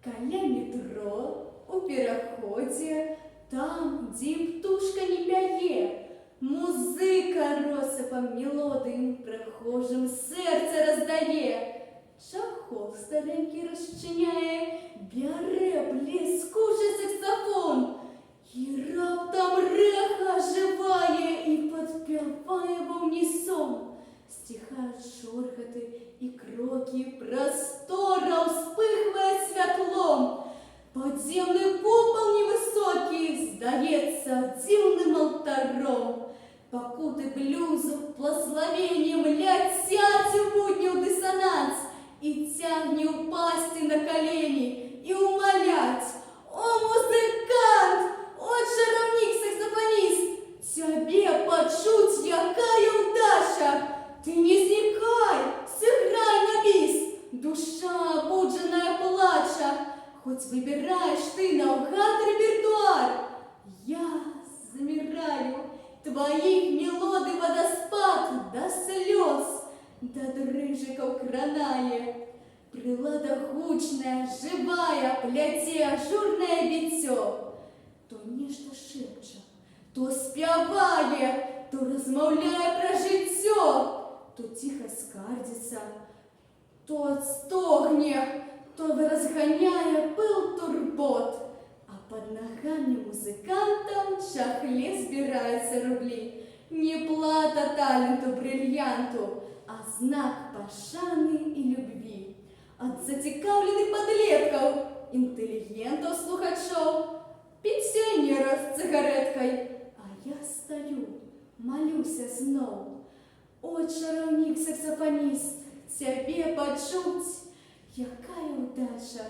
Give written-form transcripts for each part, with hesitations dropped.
Каля метро, у пераходзе, там, дзе птушка не пяе, музыка россыпам мелодыям прохожим сэрца раздае. Чахол старенький расчиняе, бярэ блескучы саксафон, и раптам рэха оживае и подпевае ва унісон. Стихают шорхаты и кроки, простора вспыхивает святлом. Подземный купол невысокий сдается дивным алтаром. Покуты блюзу благословением летят в будню диссонанс и тягне упасть на колени и умолять: «О, музыкант, о, чаровник-саксофонист, тебе почуть, якая удача! Ты не зникай, сыграй на бис, душа обудженная плача, хоть выбираешь ты наугад репертуар. Я замираю, твоих мелодий водоспад до слез, до дрыжиков кранае. Прилада гучная, живая, пляце ажурное біццё. То нешта шепча, то спявае, то размаўляе пра жыццё, то тихо скардится, то стогне, то разгоняя пыл турбот, а под ногами музыкантам в чахле збираются рубли. Не плата таленту бриллианту, а знак пашаны и любви. От зацікавленых подлетков, интеллигентов слухачов, пенсионеров с цигареткой, а я стою, молюся зноў. О, чаровник-саксофонист, тебе почуть, якая удача!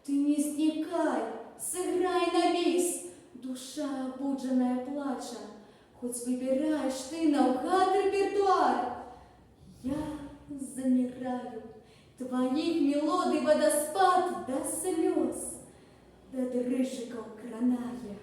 Ты не зникай, сыграй на бис, душа обудженная плача, хоть выбираешь ты наугад репертуар. Я замираю, твоих мелодий водоспад до слез, до дрыжиков кранае.